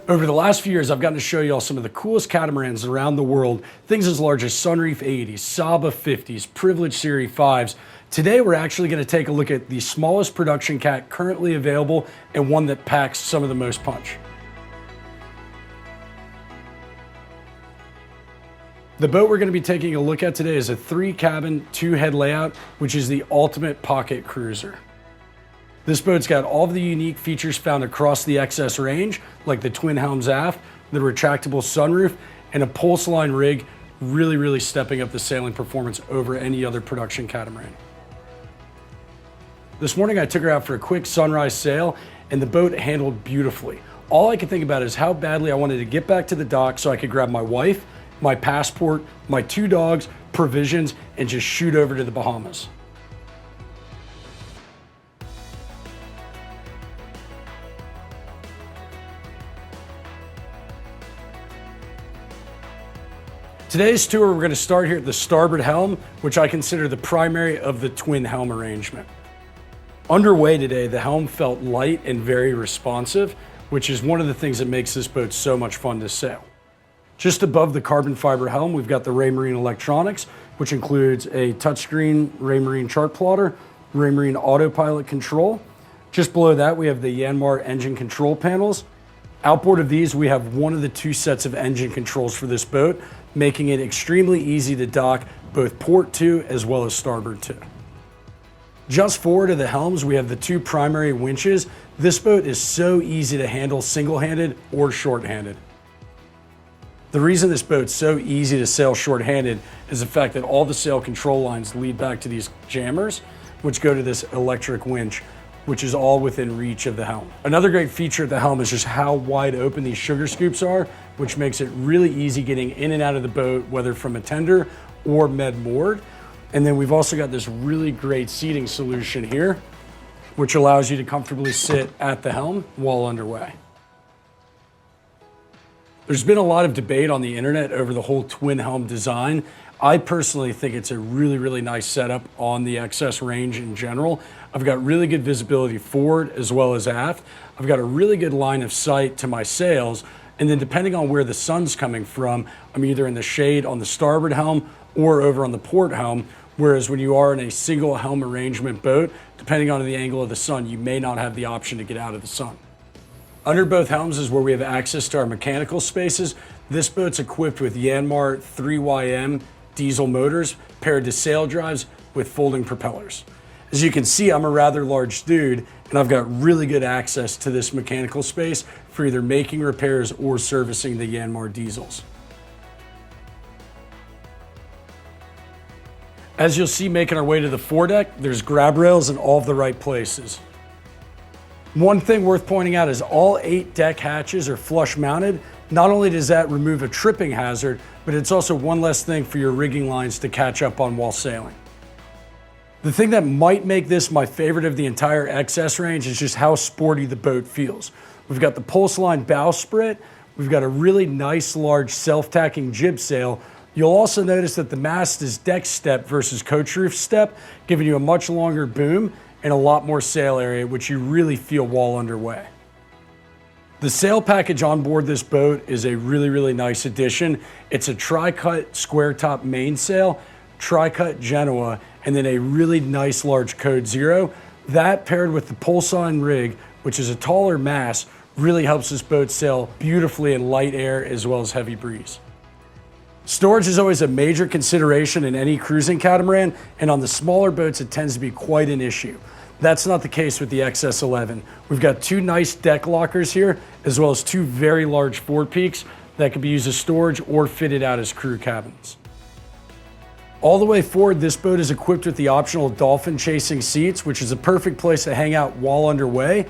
Over the last few years, I've gotten to show you all some of the coolest catamarans around the world, things as large as Sunreef 80s, Saba 50s, Privilege Series 5s. Today, we're actually going to take a look at the smallest production cat currently available and one that packs some of the most punch. The boat we're going to be taking a look at today is a 3-cabin, 2-head layout, which is the ultimate pocket cruiser. This boat's got all of the unique features found across the XS range, like the twin helms aft, the retractable sunroof, and a pulse line rig, really stepping up the sailing performance over any other production catamaran. This morning I took her out for a quick sunrise sail, and the boat handled beautifully. All I could think about is how badly I wanted to get back to the dock so I could grab my wife, my passport, my 2 dogs, provisions, and just shoot over to the Bahamas. Today's tour, we're going to start here at the Starboard Helm, which I consider the primary of the twin helm arrangement. Underway today, the helm felt light and very responsive, which is one of the things that makes this boat so much fun to sail. Just above the carbon fiber helm, we've got the Raymarine electronics, which includes a touchscreen Raymarine chart plotter, Raymarine autopilot control. Just below that, we have the Yanmar engine control panels. Outboard of these, we have one of the 2 sets of engine controls for this boat, making it extremely easy to dock both port to as well as starboard to. Just forward of the helms, we have the 2 primary winches. This boat is so easy to handle single-handed or short-handed. The reason this boat's so easy to sail short-handed is the fact that all the sail control lines lead back to these jammers, which go to this electric winch, which is all within reach of the helm. Another great feature of the helm is just how wide open these sugar scoops are, which makes it really easy getting in and out of the boat, whether from a tender or med moored. And then we've also got this really great seating solution here, which allows you to comfortably sit at the helm while underway. There's been a lot of debate on the internet over the whole twin helm design. I personally think it's a really nice setup on the XS range in general. I've got really good visibility forward as well as aft. I've got a really good line of sight to my sails, and then depending on where the sun's coming from, I'm either in the shade on the starboard helm or over on the port helm, whereas when you are in a single helm arrangement boat, depending on the angle of the sun, you may not have the option to get out of the sun. Under both helms is where we have access to our mechanical spaces. This boat's equipped with Yanmar 3YM diesel motors paired to sail drives with folding propellers. As you can see, I'm a rather large dude, and I've got really good access to this mechanical space for either making repairs or servicing the Yanmar diesels. As you'll see making our way to the foredeck, there's grab rails in all of the right places. One thing worth pointing out is all 8 deck hatches are flush mounted. Not only does that remove a tripping hazard, but it's also one less thing for your rigging lines to catch up on while sailing. The thing that might make this my favorite of the entire XS range is just how sporty the boat feels. We've got the pulse line bowsprit. We've got a really nice large self-tacking jib sail. You'll also notice that the mast is deck step versus coach roof step, giving you a much longer boom and a lot more sail area, which you really feel while underway. The sail package on board this boat is a really nice addition. It's a tri-cut square top mainsail, tri-cut Genoa, and then a really nice large Code Zero. That paired with the pulse line rig, which is a taller mast, really helps this boat sail beautifully in light air as well as heavy breeze. Storage is always a major consideration in any cruising catamaran, and on the smaller boats it tends to be quite an issue. That's not the case with the XS11. We've got 2 nice deck lockers here, as well as 2 very large forward peaks that can be used as storage or fitted out as crew cabins. All the way forward, this boat is equipped with the optional dolphin chasing seats, which is a perfect place to hang out while underway.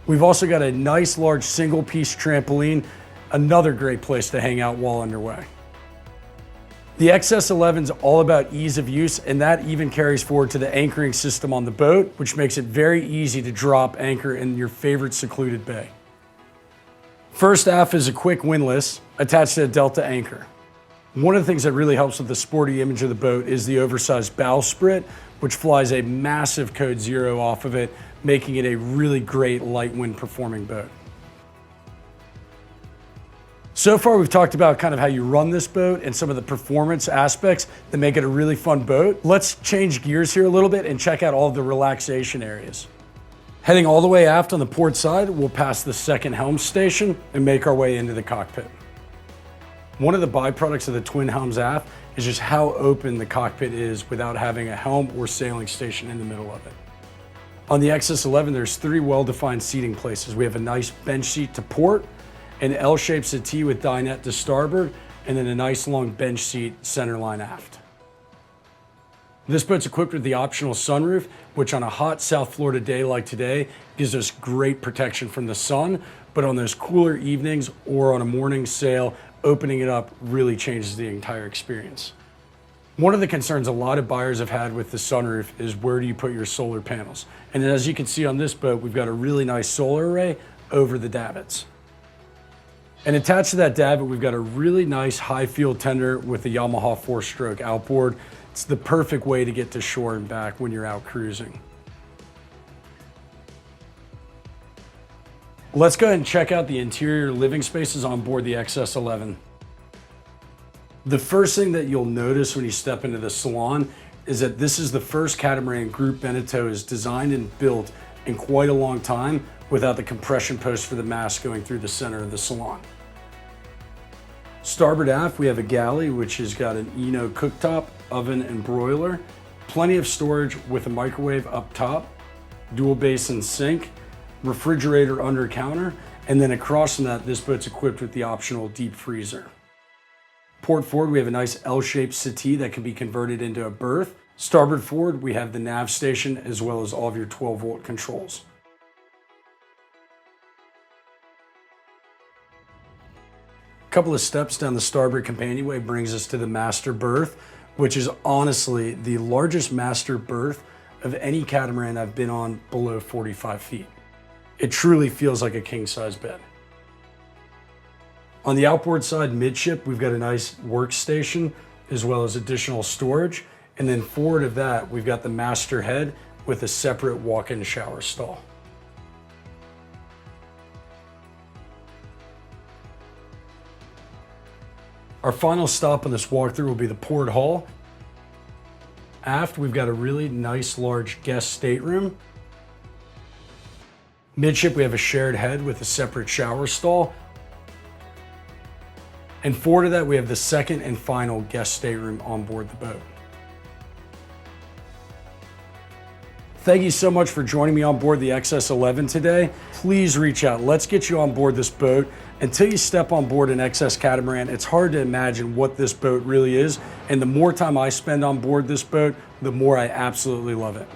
We've also got a nice large single piece trampoline, another great place to hang out while underway. The XS11 is all about ease of use, and that even carries forward to the anchoring system on the boat, which makes it very easy to drop anchor in your favorite secluded bay. First aft is a quick windlass attached to a delta anchor. One of the things that really helps with the sporty image of the boat is the oversized bowsprit, which flies a massive Code Zero off of it, making it a really great light wind performing boat. So far, we've talked about kind of how you run this boat and some of the performance aspects that make it a really fun boat. Let's change gears here a little bit and check out all of the relaxation areas. Heading all the way aft on the port side, we'll pass the second helm station and make our way into the cockpit. One of the byproducts of the twin helms aft is just how open the cockpit is without having a helm or sailing station in the middle of it. On the XCS11, there's 3 well-defined seating places. We have a nice bench seat to port, an L-shaped settee with dinette to starboard, and then a nice long bench seat centerline aft. This boat's equipped with the optional sunroof, which on a hot South Florida day like today gives us great protection from the sun, but on those cooler evenings or on a morning sail, opening it up really changes the entire experience. One of the concerns a lot of buyers have had with the sunroof is where do you put your solar panels? And as you can see on this boat, we've got a really nice solar array over the davits. And attached to that davit, we've got a really nice high field tender with the Yamaha 4-stroke outboard. It's the perfect way to get to shore and back when you're out cruising. Let's go ahead and check out the interior living spaces on board the XCS11. The first thing that you'll notice when you step into the Salon is that this is the first catamaran Group Beneteau is designed and built in quite a long time without the compression post for the mast going through the center of the Salon. Starboard aft, we have a galley which has got an Eno cooktop, oven, and broiler, plenty of storage with a microwave up top, dual basin sink, refrigerator under counter, and then across from that, this boat's equipped with the optional deep freezer. Port forward, we have a nice L-shaped settee that can be converted into a berth. Starboard forward, we have the nav station as well as all of your 12-volt controls. A couple of steps down the starboard companionway brings us to the master berth, which is honestly the largest master berth of any catamaran I've been on below 45 feet. It truly feels like a king-size bed. On the outboard side, midship, we've got a nice workstation as well as additional storage. And then forward of that, we've got the master head with a separate walk-in shower stall. Our final stop on this walkthrough will be the port hall. Aft, we've got a really nice large guest stateroom. Midship, we have a shared head with a separate shower stall. And forward of that, we have the second and final guest stateroom on board the boat. Thank you so much for joining me on board the XCS11 today. Please reach out. Let's get you on board this boat. Until you step on board an XS catamaran, it's hard to imagine what this boat really is. And the more time I spend on board this boat, the more I absolutely love it.